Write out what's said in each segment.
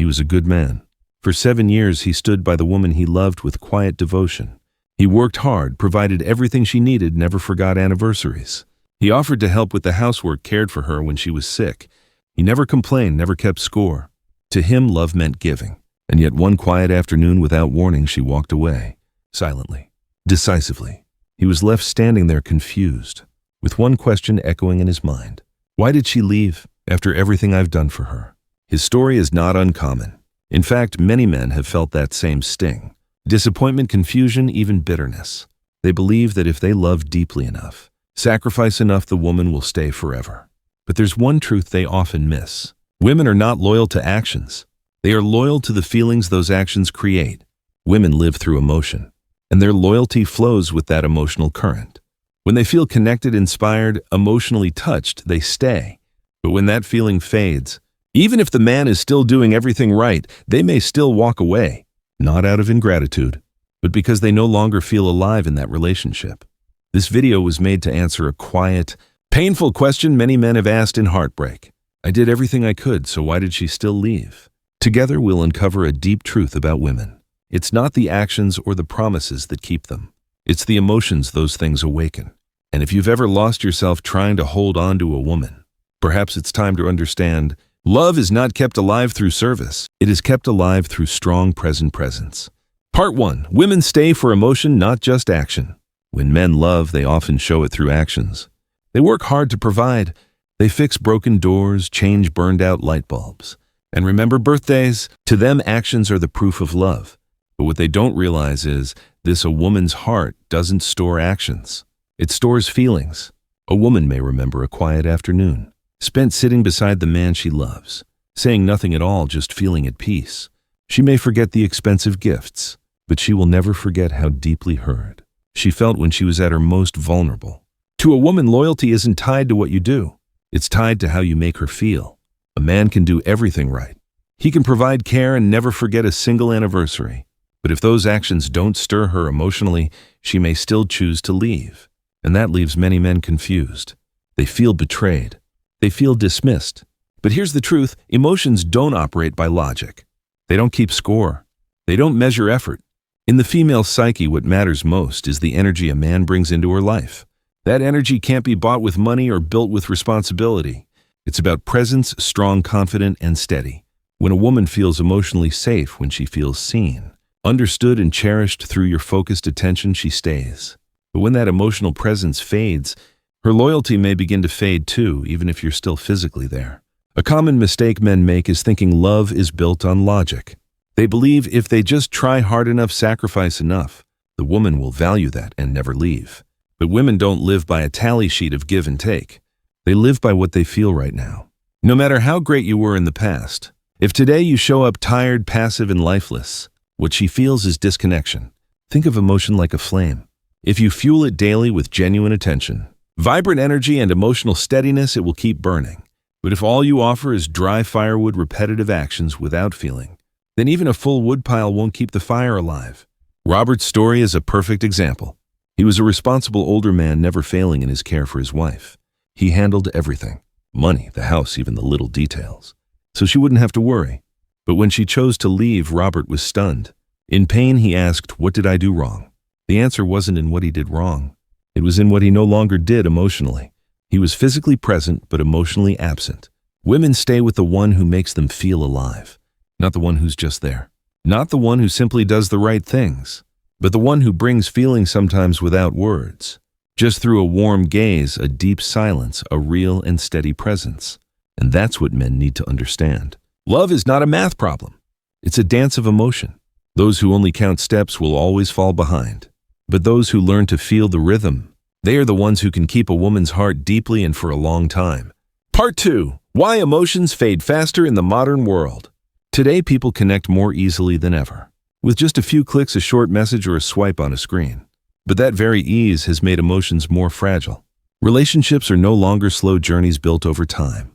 He was a good man. For 7 years, he stood by the woman he loved with quiet devotion. He worked hard, provided everything she needed, never forgot anniversaries. He offered to help with the housework, cared for her when she was sick. He never complained, never kept score. To him, love meant giving. And yet one quiet afternoon, without warning, she walked away. Silently. Decisively. He was left standing there confused, with one question echoing in his mind. Why did she leave after everything I've done for her? His story is not uncommon. In fact, many men have felt that same sting. Disappointment, confusion, even bitterness. They believe that if they love deeply enough, sacrifice enough, the woman will stay forever. But there's one truth they often miss. Women are not loyal to actions. They are loyal to the feelings those actions create. Women live through emotion, and their loyalty flows with that emotional current. When they feel connected, inspired, emotionally touched, they stay. But when that feeling fades, even if the man is still doing everything right, they may still walk away, not out of ingratitude, but because they no longer feel alive in that relationship. This video was made to answer a quiet, painful question many men have asked in heartbreak. I did everything I could, so why did she still leave? Together we'll uncover a deep truth about women. It's not the actions or the promises that keep them. It's the emotions those things awaken. And if you've ever lost yourself trying to hold on to a woman, perhaps it's time to understand love is not kept alive through service. It is kept alive through strong present presence. Part 1. Women stay for emotion, not just action. When men love, they often show it through actions. They work hard to provide. They fix broken doors, change burned-out light bulbs, and remember birthdays. To them, actions are the proof of love. But what they don't realize is this: a woman's heart doesn't store actions. It stores feelings. A woman may remember a quiet afternoon, spent sitting beside the man she loves, saying nothing at all, just feeling at peace. She may forget the expensive gifts, but she will never forget how deeply heard she felt when she was at her most vulnerable. To a woman, loyalty isn't tied to what you do. It's tied to how you make her feel. A man can do everything right. He can provide care and never forget a single anniversary. But if those actions don't stir her emotionally, she may still choose to leave. And that leaves many men confused. They feel betrayed. They feel dismissed. But here's the truth: emotions don't operate by logic. They don't keep score. They don't measure effort. In the female psyche, what matters most is the energy a man brings into her life. That energy can't be bought with money or built with responsibility. It's about presence, strong, confident, and steady. When a woman feels emotionally safe, when she feels seen, understood, and cherished through your focused attention, she stays. But when that emotional presence fades, her loyalty may begin to fade too, even if you're still physically there. A common mistake men make is thinking love is built on logic. They believe if they just try hard enough, sacrifice enough, the woman will value that and never leave. But women don't live by a tally sheet of give and take. They live by what they feel right now. No matter how great you were in the past, if today you show up tired, passive, and lifeless, what she feels is disconnection. Think of emotion like a flame. If you fuel it daily with genuine attention, vibrant energy, and emotional steadiness, it will keep burning. But if all you offer is dry firewood, repetitive actions without feeling, then even a full woodpile won't keep the fire alive. Robert's story is a perfect example. He was a responsible older man, never failing in his care for his wife. He handled everything: money, the house, even the little details, so she wouldn't have to worry. But when she chose to leave, Robert was stunned. In pain, he asked, "What did I do wrong?" The answer wasn't in what he did wrong. It was in what he no longer did emotionally. He was physically present, but emotionally absent. Women stay with the one who makes them feel alive, not the one who's just there. Not the one who simply does the right things, but the one who brings feeling, sometimes without words. Just through a warm gaze, a deep silence, a real and steady presence. And that's what men need to understand. Love is not a math problem. It's a dance of emotion. Those who only count steps will always fall behind. But those who learn to feel the rhythm, they are the ones who can keep a woman's heart deeply and for a long time. Part 2. Why emotions fade faster in the modern world. Today, people connect more easily than ever, with just a few clicks, a short message, or a swipe on a screen. But that very ease has made emotions more fragile. Relationships are no longer slow journeys built over time.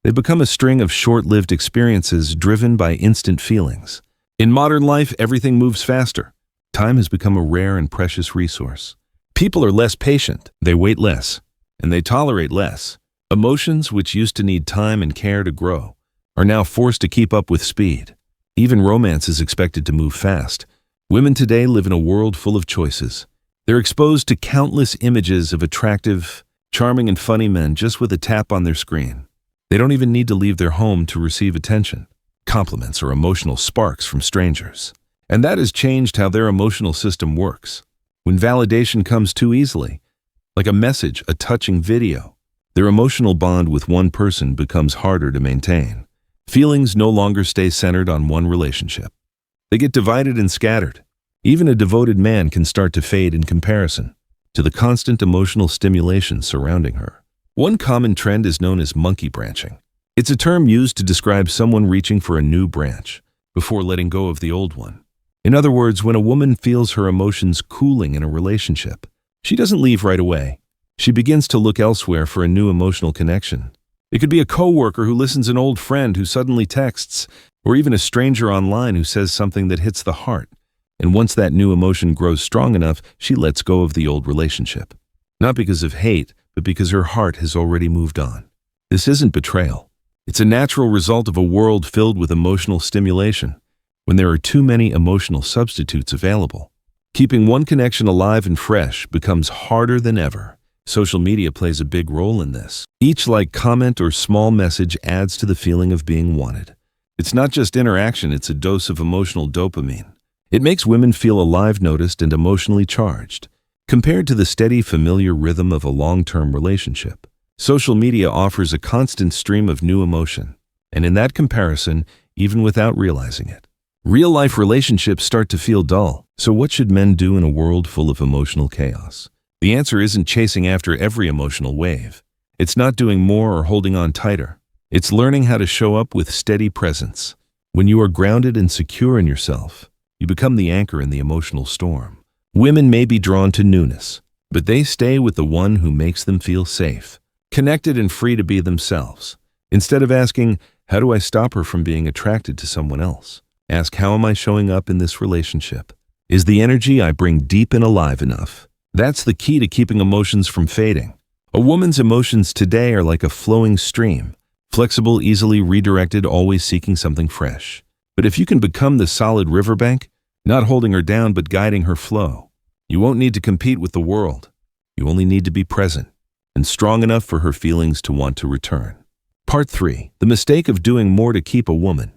They become a string of short-lived experiences driven by instant feelings. In modern life, everything moves faster. Time has become a rare and precious resource. People are less patient, they wait less, and they tolerate less. Emotions, which used to need time and care to grow, are now forced to keep up with speed. Even romance is expected to move fast. Women today live in a world full of choices. They're exposed to countless images of attractive, charming and funny men just with a tap on their screen. They don't even need to leave their home to receive attention, compliments or emotional sparks from strangers. And that has changed how their emotional system works. When validation comes too easily, like a message, a touching video, their emotional bond with one person becomes harder to maintain. Feelings no longer stay centered on one relationship. They get divided and scattered. Even a devoted man can start to fade in comparison to the constant emotional stimulation surrounding her. One common trend is known as monkey branching. It's a term used to describe someone reaching for a new branch before letting go of the old one. In other words, when a woman feels her emotions cooling in a relationship, she doesn't leave right away. She begins to look elsewhere for a new emotional connection. It could be a coworker who listens an old friend who suddenly texts, or even a stranger online who says something that hits the heart. And once that new emotion grows strong enough, she lets go of the old relationship. Not because of hate, but because her heart has already moved on. This isn't betrayal. It's a natural result of a world filled with emotional stimulation. When there are too many emotional substitutes available, keeping one connection alive and fresh becomes harder than ever. Social media plays a big role in this. Each like, comment, or small message adds to the feeling of being wanted. It's not just interaction, it's a dose of emotional dopamine. It makes women feel alive, noticed, and emotionally charged. Compared to the steady, familiar rhythm of a long-term relationship, social media offers a constant stream of new emotion. And in that comparison, even without realizing it, real-life relationships start to feel dull. So what should men do in a world full of emotional chaos? The answer isn't chasing after every emotional wave. It's not doing more or holding on tighter. It's learning how to show up with steady presence. When you are grounded and secure in yourself, you become the anchor in the emotional storm. Women may be drawn to newness, but they stay with the one who makes them feel safe, connected and free to be themselves. Instead of asking, how do I stop her from being attracted to someone else? Ask, how am I showing up in this relationship? Is the energy I bring deep and alive enough? That's the key to keeping emotions from fading. A woman's emotions today are like a flowing stream, flexible, easily redirected, always seeking something fresh. But if you can become the solid riverbank, not holding her down but guiding her flow, you won't need to compete with the world. You only need to be present and strong enough for her feelings to want to return. Part 3. The mistake of doing more to keep a woman.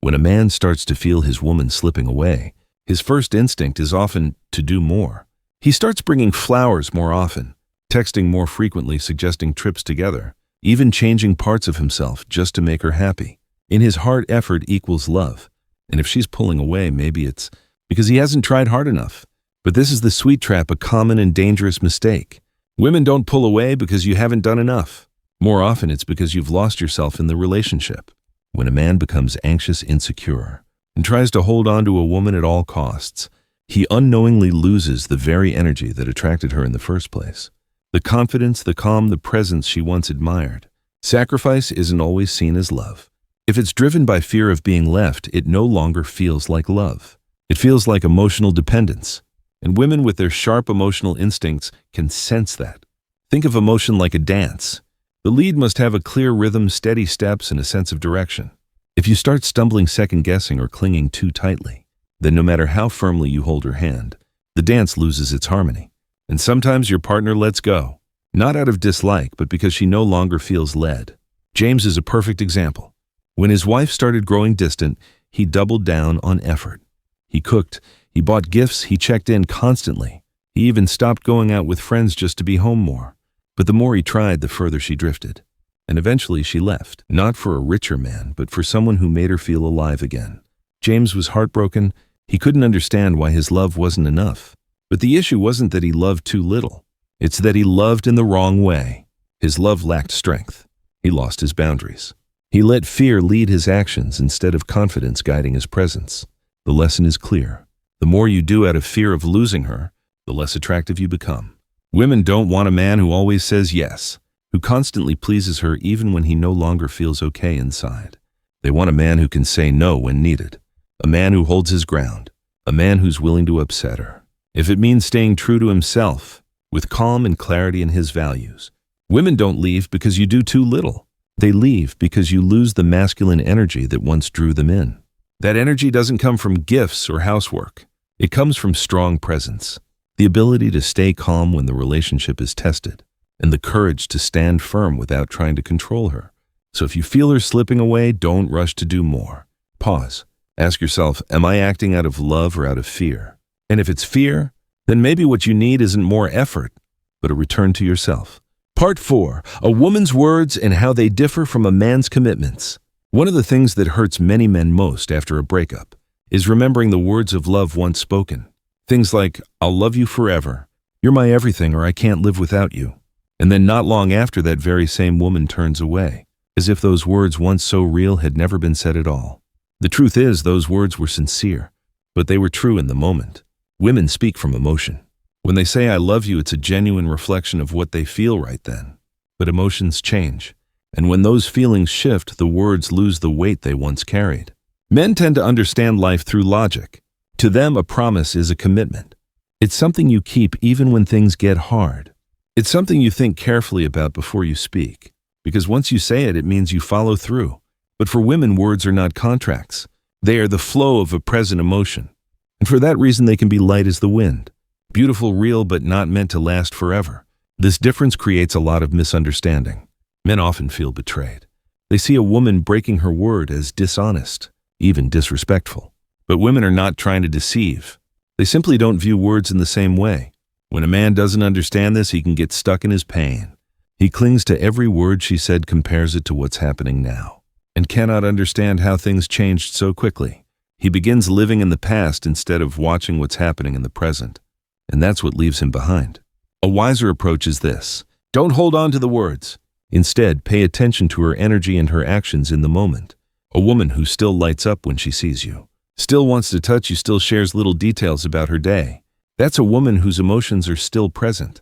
When a man starts to feel his woman slipping away, his first instinct is often to do more. He starts bringing flowers more often, texting more frequently, suggesting trips together, even changing parts of himself just to make her happy. In his heart, effort equals love. And if she's pulling away, maybe it's because he hasn't tried hard enough. But this is the sweet trap, a common and dangerous mistake. Women don't pull away because you haven't done enough. More often, it's because you've lost yourself in the relationship. When a man becomes anxious, insecure, and tries to hold on to a woman at all costs, he unknowingly loses the very energy that attracted her in the first place. The confidence, the calm, the presence she once admired. Sacrifice isn't always seen as love. If it's driven by fear of being left, it no longer feels like love. It feels like emotional dependence. And women with their sharp emotional instincts can sense that. Think of emotion like a dance. The lead must have a clear rhythm, steady steps, and a sense of direction. If you start stumbling, second-guessing, or clinging too tightly, then no matter how firmly you hold her hand, the dance loses its harmony. And sometimes your partner lets go, not out of dislike, but because she no longer feels led. James is a perfect example. When his wife started growing distant, he doubled down on effort. He cooked, he bought gifts, he checked in constantly. He even stopped going out with friends just to be home more. But the more he tried, the further she drifted. And eventually she left, not for a richer man, but for someone who made her feel alive again. James was heartbroken. He couldn't understand why his love wasn't enough. But the issue wasn't that he loved too little. It's that he loved in the wrong way. His love lacked strength. He lost his boundaries. He let fear lead his actions instead of confidence guiding his presence. The lesson is clear. The more you do out of fear of losing her, the less attractive you become. Women don't want a man who always says yes, who constantly pleases her even when he no longer feels okay inside. They want a man who can say no when needed, a man who holds his ground, a man who's willing to upset her. If it means staying true to himself, with calm and clarity in his values. Women don't leave because you do too little. They leave because you lose the masculine energy that once drew them in. That energy doesn't come from gifts or housework. It comes from strong presence, the ability to stay calm when the relationship is tested, and the courage to stand firm without trying to control her. So if you feel her slipping away, don't rush to do more. Pause. Ask yourself, am I acting out of love or out of fear? And if it's fear, then maybe what you need isn't more effort, but a return to yourself. Part 4. A woman's words and how they differ from a man's commitments. One of the things that hurts many men most after a breakup is remembering the words of love once spoken. Things like, I'll love you forever, you're my everything, or I can't live without you. And then not long after, that very same woman turns away, as if those words once so real had never been said at all. The truth is, those words were sincere, but they were true in the moment. Women speak from emotion. When they say I love you, it's a genuine reflection of what they feel right then. But emotions change, and when those feelings shift, the words lose the weight they once carried. Men tend to understand life through logic. To them, a promise is a commitment. It's something you keep even when things get hard. It's something you think carefully about before you speak, because once you say it, it means you follow through. But for women, words are not contracts. They are the flow of a present emotion. And for that reason, they can be light as the wind. Beautiful, real, but not meant to last forever. This difference creates a lot of misunderstanding. Men often feel betrayed. They see a woman breaking her word as dishonest, even disrespectful. But women are not trying to deceive. They simply don't view words in the same way. When a man doesn't understand this, he can get stuck in his pain. He clings to every word she said, compares it to what's happening now, and cannot understand how things changed so quickly. He begins living in the past instead of watching what's happening in the present. And that's what leaves him behind. A wiser approach is this. Don't hold on to the words. Instead, pay attention to her energy and her actions in the moment. A woman who still lights up when she sees you, still wants to touch you, still shares little details about her day. That's a woman whose emotions are still present.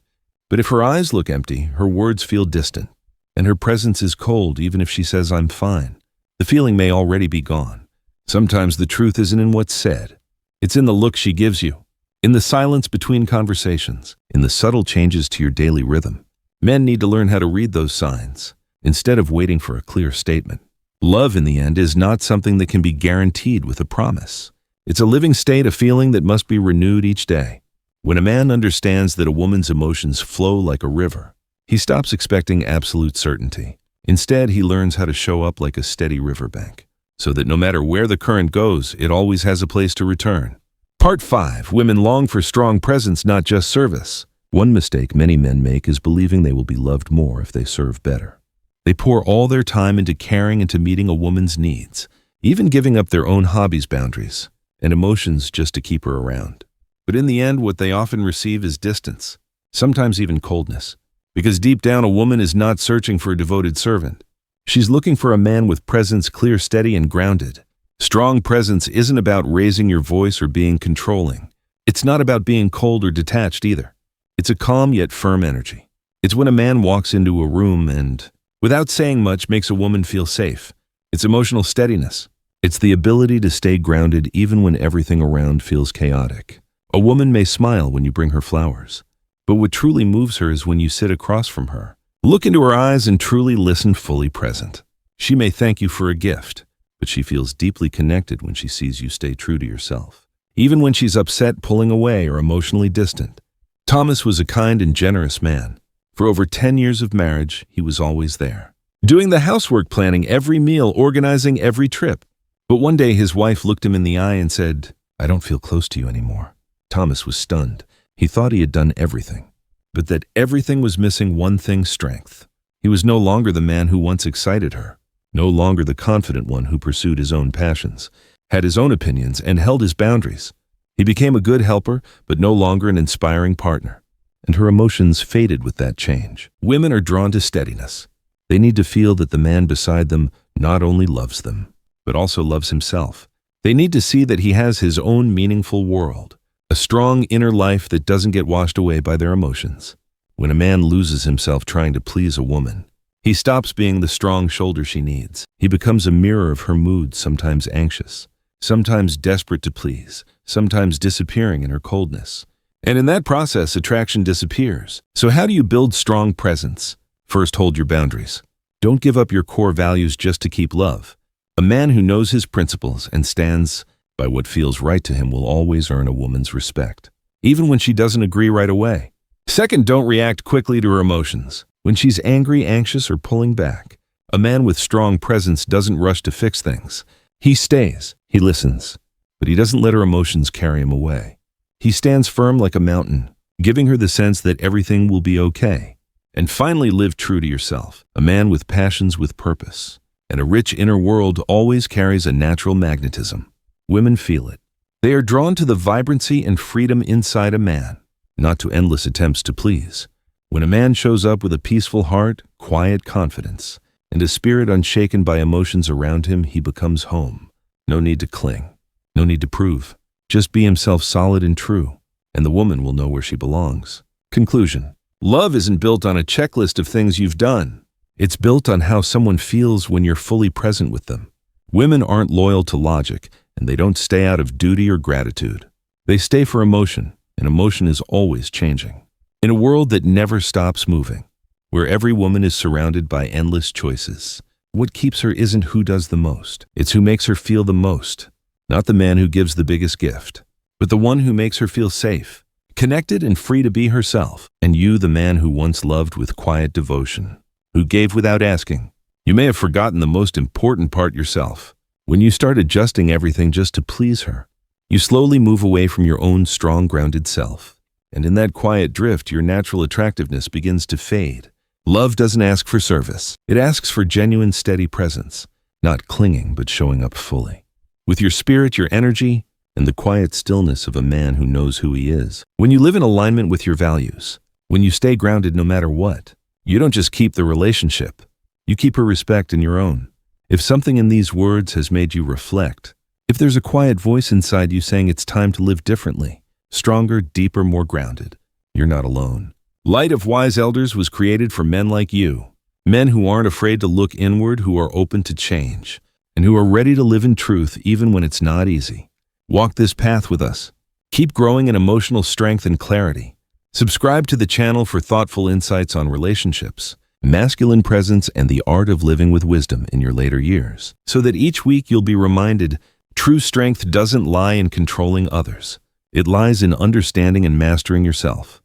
But if her eyes look empty, her words feel distant, and her presence is cold even if she says, I'm fine, the feeling may already be gone. Sometimes the truth isn't in what's said. It's in the look she gives you, in the silence between conversations, in the subtle changes to your daily rhythm. Men need to learn how to read those signs, instead of waiting for a clear statement. Love, in the end, is not something that can be guaranteed with a promise. It's a living state, a feeling that must be renewed each day. When a man understands that a woman's emotions flow like a river, he stops expecting absolute certainty. Instead, he learns how to show up like a steady riverbank, so that no matter where the current goes, it always has a place to return. Part 5. Women long for strong presence, not just service. One mistake many men make is believing they will be loved more if they serve better. They pour all their time into caring, into meeting a woman's needs, even giving up their own hobbies, boundaries, and emotions just to keep her around. But in the end, what they often receive is distance, sometimes even coldness, because deep down a woman is not searching for a devoted servant. She's looking for a man with presence, clear, steady, and grounded. Strong presence isn't about raising your voice or being controlling. It's not about being cold or detached either. It's a calm yet firm energy. It's when a man walks into a room and, without saying much, makes a woman feel safe. It's emotional steadiness. It's the ability to stay grounded even when everything around feels chaotic. A woman may smile when you bring her flowers, but what truly moves her is when you sit across from her, look into her eyes, and truly listen, fully present. She may thank you for a gift, but she feels deeply connected when she sees you stay true to yourself, even when she's upset, pulling away, or emotionally distant. Thomas was a kind and generous man. For over 10 years of marriage, he was always there, doing the housework, planning every meal, organizing every trip. But one day his wife looked him in the eye and said, I don't feel close to you anymore. Thomas was stunned. He thought he had done everything, but that everything was missing one thing: strength. He was no longer the man who once excited her, no longer the confident one who pursued his own passions, had his own opinions, and held his boundaries. He became a good helper, but no longer an inspiring partner, and her emotions faded with that change. Women are drawn to steadiness. They need to feel that the man beside them not only loves them, but also loves himself. They need to see that he has his own meaningful world, a strong inner life that doesn't get washed away by their emotions. When a man loses himself trying to please a woman, he stops being the strong shoulder she needs. He becomes a mirror of her moods, sometimes anxious, sometimes desperate to please, sometimes disappearing in her coldness. And in that process, attraction disappears. So how do you build strong presence? First, hold your boundaries. Don't give up your core values just to keep love. A man who knows his principles and stands by what feels right to him will always earn a woman's respect, even when she doesn't agree right away. Second, don't react quickly to her emotions. When she's angry, anxious, or pulling back, a man with strong presence doesn't rush to fix things. He stays, he listens, but he doesn't let her emotions carry him away. He stands firm like a mountain, giving her the sense that everything will be okay. And finally, live true to yourself. A man with passions with purpose and a rich inner world always carries a natural magnetism. Women feel it. They are drawn to the vibrancy and freedom inside a man, not to endless attempts to please. When a man shows up with a peaceful heart, quiet confidence, and a spirit unshaken by emotions around him, he becomes home. No need to cling. No need to prove. Just be himself, solid and true, and the woman will know where she belongs. Conclusion. Love isn't built on a checklist of things you've done. It's built on how someone feels when you're fully present with them. Women aren't loyal to logic, and they don't stay out of duty or gratitude. They stay for emotion, and emotion is always changing. In a world that never stops moving, where every woman is surrounded by endless choices, what keeps her isn't who does the most. It's who makes her feel the most. Not the man who gives the biggest gift, but the one who makes her feel safe, connected and free to be herself. And you, the man who once loved with quiet devotion, who gave without asking. You may have forgotten the most important part, yourself. When you start adjusting everything just to please her, you slowly move away from your own strong, grounded self. And in that quiet drift, your natural attractiveness begins to fade. Love doesn't ask for service. It asks for genuine, steady presence, not clinging, but showing up fully. With your spirit, your energy, and the quiet stillness of a man who knows who he is. When you live in alignment with your values, when you stay grounded no matter what, you don't just keep the relationship, you keep her respect and your own. If something in these words has made you reflect, if there's a quiet voice inside you saying it's time to live differently, stronger, deeper, more grounded, you're not alone. Light of Wise Elders was created for men like you, men who aren't afraid to look inward, who are open to change, and who are ready to live in truth even when it's not easy. Walk this path with us. Keep growing in emotional strength and clarity. Subscribe to the channel for thoughtful insights on relationships, masculine presence, and the art of living with wisdom in your later years, so that each week you'll be reminded true strength doesn't lie in controlling others. It lies in understanding and mastering yourself.